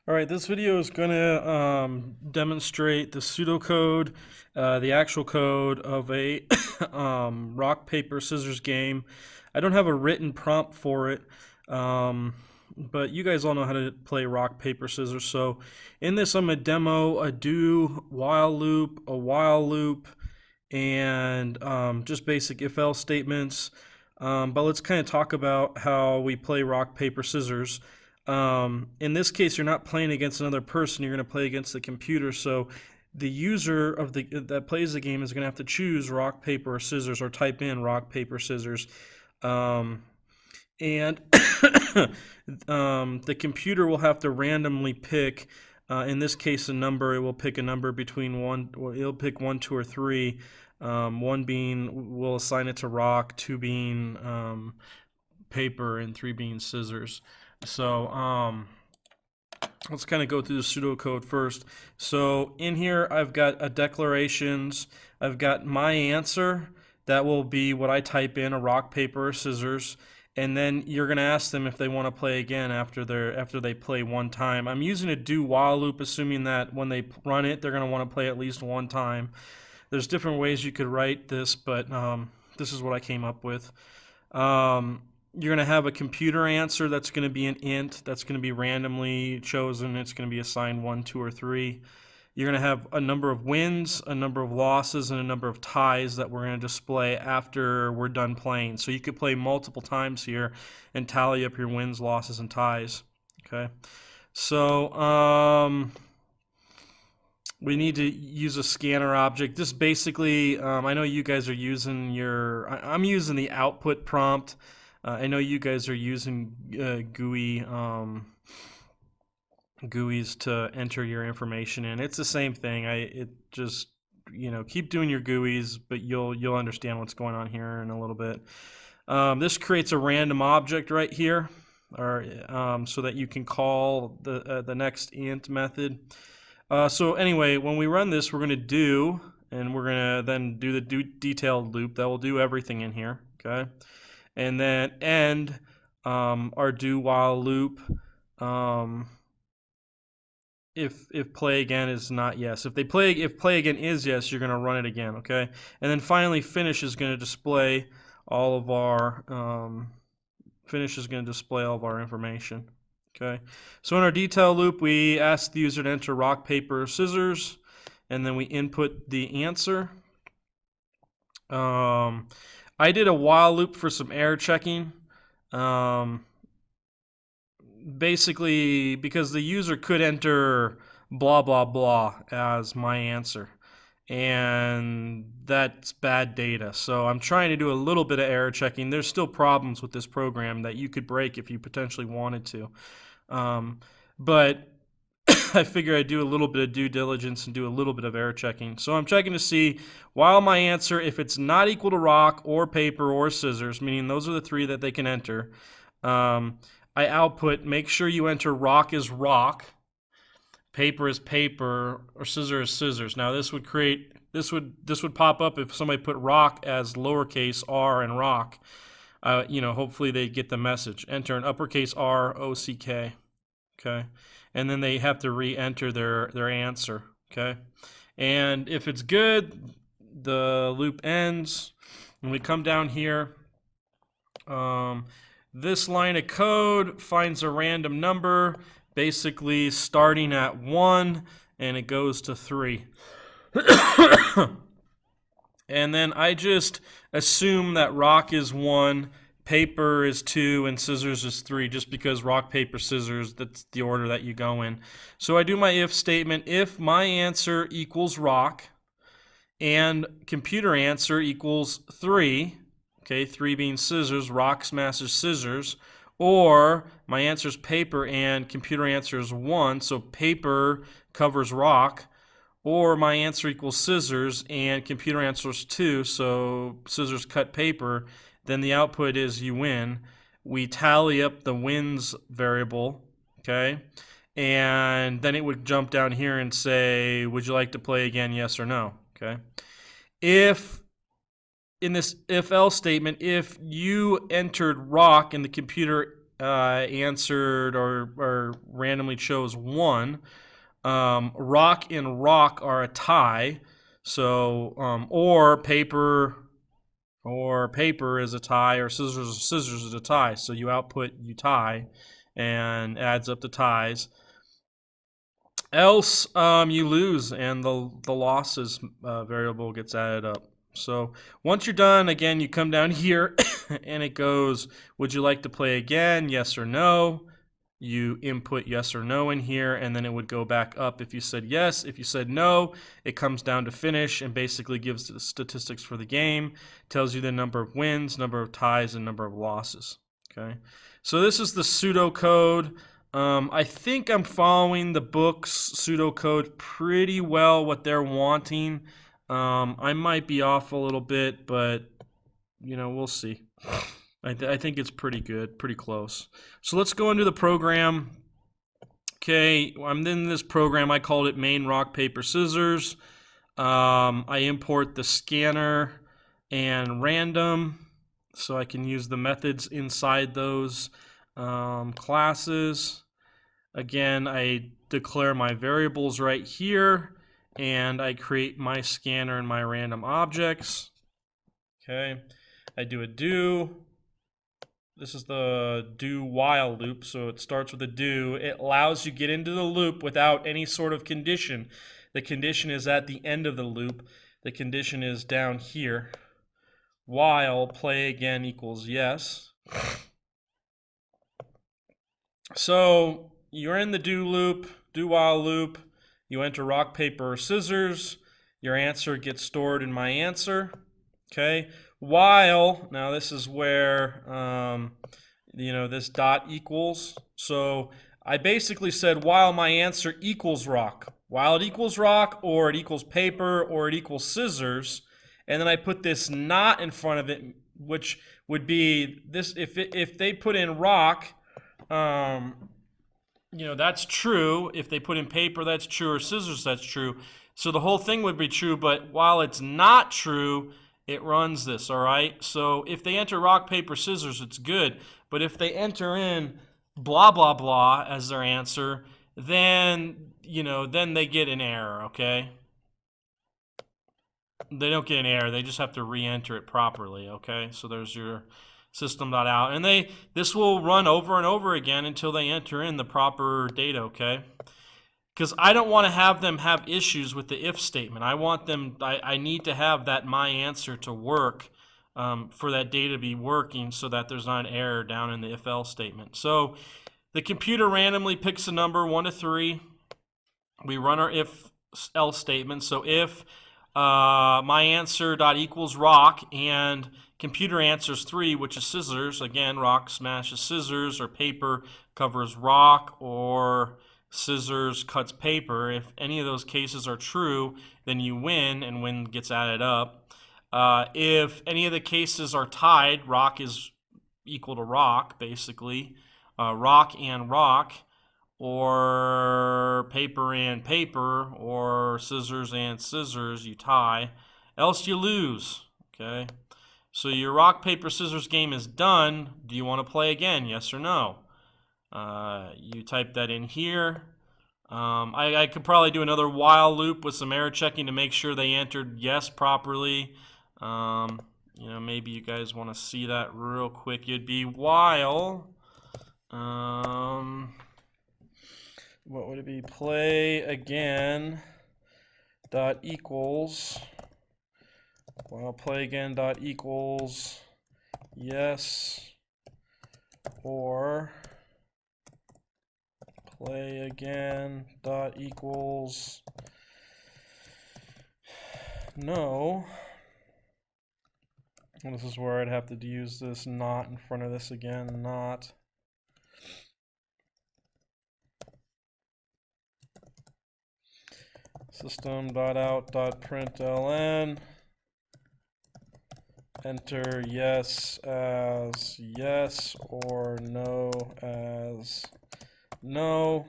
All right, this video is going to demonstrate the pseudocode, the actual code of a rock, paper, scissors game. I don't have a written prompt for it, but you guys all know how to play rock, paper, scissors. So in this, I'm going to demo a do, while loop, a while loop, and just basic if-else statements. But let's kind of talk about how we play rock, paper, scissors. In this case, you're not playing against another person. You're going to play against the computer. So the user of that plays the game is going to have to choose rock, paper, or scissors, or type in rock, paper, scissors. And the computer will have to randomly pick. In this case, a number. It will pick a number between one. Well, it'll pick 1, 2, or 3. One being we'll assign it to rock, 2 being paper, and 3 being scissors. So let's kind of go through the pseudocode first. So in here, I've got a declarations. I've got my answer. That will be what I type in, a rock, paper, or scissors. And then you're going to ask them if they want to play again after they play one time. I'm using a do while loop, assuming that when they run it, they're going to want to play at least one time. There's different ways you could write this, but this is what I came up with. You're going to have a computer answer that's going to be an int that's going to be randomly chosen. It's going to be assigned 1, 2, or 3. You're going to have a number of wins, a number of losses, and a number of ties that we're going to display after we're done playing. So you could play multiple times here and tally up your wins, losses, and ties. Okay. So we need to use a scanner object. This basically, I know you guys are using I'm using the output prompt. I know you guys are using GUIs to enter your information in. It's the same thing. It just, keep doing your GUIs, but you'll understand what's going on here in a little bit. This creates a random object right here, or so that you can call the next int method. So anyway, when we run this, we're going to do, and we're going to then do the detailed loop that will do everything in here. Okay. And then end our do while loop if play again is not yes. If play again is yes, you're going to run it again, okay? And then finally finish is going to display all of our information. Okay. So in our detail loop, we ask the user to enter rock, paper, or scissors, and then we input the answer. I did a while loop for some error checking. Basically, because the user could enter blah, blah, blah as my answer. And that's bad data. So I'm trying to do a little bit of error checking. There's still problems with this program that you could break if you potentially wanted to. But I figure I'd do a little bit of due diligence and do a little bit of error checking. So I'm checking to see, while my answer, if it's not equal to rock or paper or scissors, meaning those are the 3 that they can enter, I output, make sure you enter rock as rock, paper is paper, or scissor is scissors. Now this would pop up if somebody put rock as lowercase r and rock. Hopefully they get the message. Enter an uppercase R, O, C, K. Okay. And then they have to re-enter their answer. Okay. And if it's good, the loop ends. And we come down here. This line of code finds a random number, basically starting at 1, and it goes to 3. And then I just assume that rock is 1, paper is 2, and scissors is 3, just because rock, paper, scissors, that's the order that you go in. So I do my if statement. If my answer equals rock and computer answer equals 3, okay, 3 being scissors, rock smashes scissors, or my answer is paper and computer answer is 1, so paper covers rock, or my answer equals scissors and computer answer is 2, so scissors cut paper, then the output is you win. We tally up the wins variable, okay, and then it would jump down here and say, would you like to play again, yes or no, okay? If in this if-else statement, if you entered rock and the computer answered or randomly chose 1. Rock and rock are a tie. So, or paper is a tie, or scissors is a tie. So you output you tie, and adds up the ties. Else, you lose, and the losses variable gets added up. So once you're done, again, you come down here, and it goes, would you like to play again? Yes or no. You input yes or no in here, and then it would go back up if you said yes. If you said no, it comes down to finish and basically gives the statistics for the game, tells you the number of wins, number of ties, and number of losses. Okay, so this is the pseudocode. I think I'm following the book's pseudocode pretty well, what they're wanting. I might be off a little bit, but we'll see. I think it's pretty good, pretty close. So let's go into the program. Okay, I'm in this program. I called it main rock, paper, scissors. I import the scanner and random, so I can use the methods inside those classes. Again, I declare my variables right here, and I create my scanner and my random objects. Okay, I do a do. This is the do while loop, so it starts with a do. It allows you to get into the loop without any sort of condition. The condition is at the end of the loop. The condition is down here. While play again equals yes. So you're in the do loop, do while loop. You enter rock, paper, or scissors. Your answer gets stored in my answer. Okay. While, now this is where, this dot equals. So I basically said while my answer equals rock. While it equals rock, or it equals paper, or it equals scissors. And then I put this not in front of it, which would be this. If they put in rock, that's true. If they put in paper, that's true, or scissors, that's true. So the whole thing would be true, but while it's not true, it runs this, all right? So if they enter rock, paper, scissors, it's good. But if they enter in blah, blah, blah as their answer, then, then they get an error, okay? They don't get an error. They just have to re-enter it properly, okay? So there's your system.out. And this will run over and over again until they enter in the proper data, okay? Because I don't want to have them have issues with the if statement. I need to have that my answer to work for that data to be working so that there's not an error down in the if else statement. So the computer randomly picks a number 1 to 3. We run our if else statement. So if my answer dot equals rock and computer answers 3, which is scissors, again, rock smashes scissors, or paper covers rock, or scissors cuts paper. If any of those cases are true, then you win, and win gets added up. If any of the cases are tied, rock is equal to rock, basically. Rock and rock, or paper and paper, or scissors and scissors, you tie. Else you lose, okay? So your rock, paper, scissors game is done. Do you want to play again, yes or no? You type that in here. I could probably do another while loop with some error checking to make sure they entered yes properly. Maybe you guys want to see that real quick. It'd be while, what would it be? Play again dot equals, while play again dot equals yes, or play again dot equals no. And this is where I'd have to use this not in front of this again, not. System.out.println, enter yes as yes, or no as no,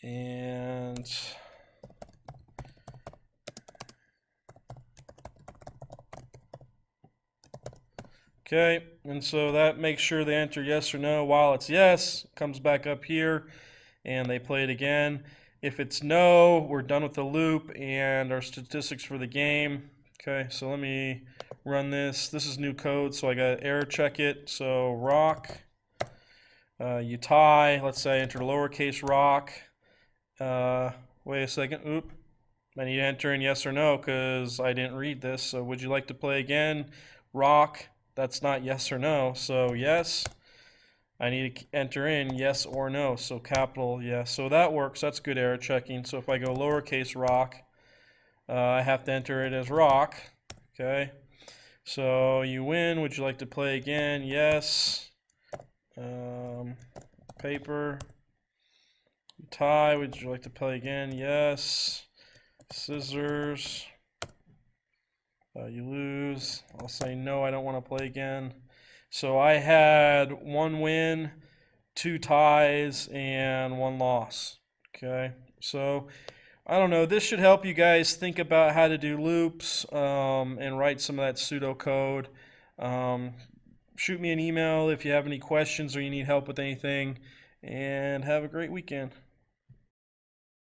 and okay, and so that makes sure they enter yes or no. While it's yes, comes back up here, and they play it again. If it's no, we're done with the loop and our statistics for the game. Okay, so let me run this. This is new code, so I got to error check it. So rock, you tie. Let's say I enter lowercase rock. Wait a second. Oop. I need to enter in yes or no because I didn't read this. So would you like to play again? Rock. That's not yes or no. So yes. I need to enter in yes or no. So capital yes. So that works. That's good error checking. So if I go lowercase rock, I have to enter it as rock. Okay. So you win. Would you like to play again? Yes. Paper. Tie. Would you like to play again? Yes. Scissors. You lose. I'll say no, I don't want to play again. So I had 1 win, 2 ties, and 1 loss. Okay, so I don't know. This should help you guys think about how to do loops and write some of that pseudocode. Shoot me an email if you have any questions or you need help with anything, and have a great weekend.